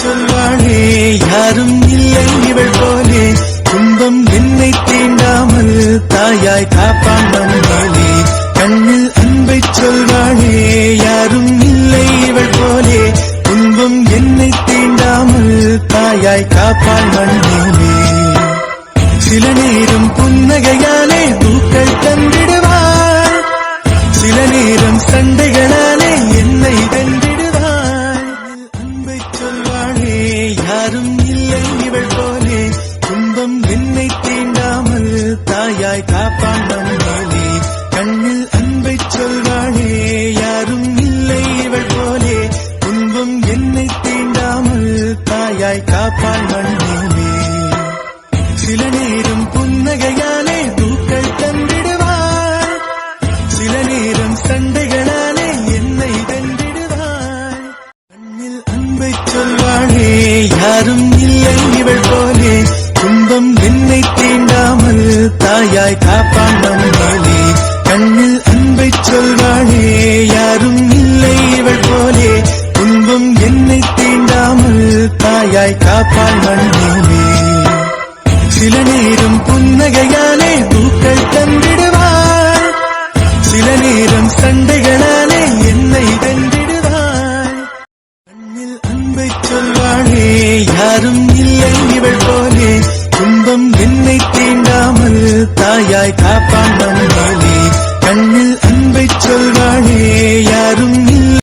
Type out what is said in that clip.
சொல்வாளே யாரும் இல்லை இவள் போலே துன்பம் என்னை தீண்டாமல் தாயாய் காப்பான் மண்ணிலே கண்ணில் அன்பை சொல்வாளே யாரும் இல்லை இவள் போலே துன்பம் என்னை தீண்டாமல் தாயாய் காப்பான் மண்ணிலே சில நேரம் புன்னகையாலே பூக்கள் தந்திடுவாள் சில நேரம் சண்டைகளாலே என்னை வென்றிடுவாள் அன்பை சொல்வாளே யாரும் இல்லை இவள் போலே துன்பம் என்னை தீண்டாமல் தாயாய் காப்பான் மண்ணிலே கண்ணில் அன்பை சொல்வாளே யாரும் இல்லை இவள் போலே துன்பம் என்னை தீண்டாமல் தாயாய் காப்பான் மண்ணிலே சில நேரம் புன்னகையாலே பூக்கள் தந்திடுவாள் சில நேரம் சண்டைகளாலே என்னை வென்றிடுவாள் கண்ணில் அன்பை சொல்வாளே யாரும் இல்லை இவள் போலே துன்பம் என்னை தீண்டாமல் தாயாய் காப்பான் மண்ணிலே கண்ணில் அன்பை சொல்வாளே யாரும் இல்லை இவள் போலே துன்பம் என்னை தீண்டாமல் தாயாய் காப்பான் மண்ணிலே சில நேரம் புன்னகையாலே பூக்கள் தந்திடுவாள் சில நேரம் சண்டைகளாலே என்னை வென்றிடுவாள் கண்ணில் அன்பை சொல்வாளே யாரும் இல்லை இவள் போலே துன்பம் என்னை தீண்டாமல் தாயாய் காப்பான்